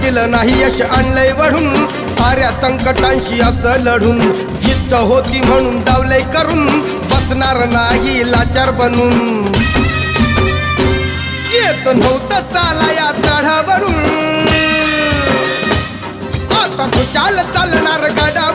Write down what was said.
दिलं नाही यश आणलंय वढून साऱ्या संकटांशी असं लढून जिद्द होती म्हणून डावलंय करून बसणार नाही लाचार बनून येत नव्हतं चाला या चढावरून आता तू चालणार गडा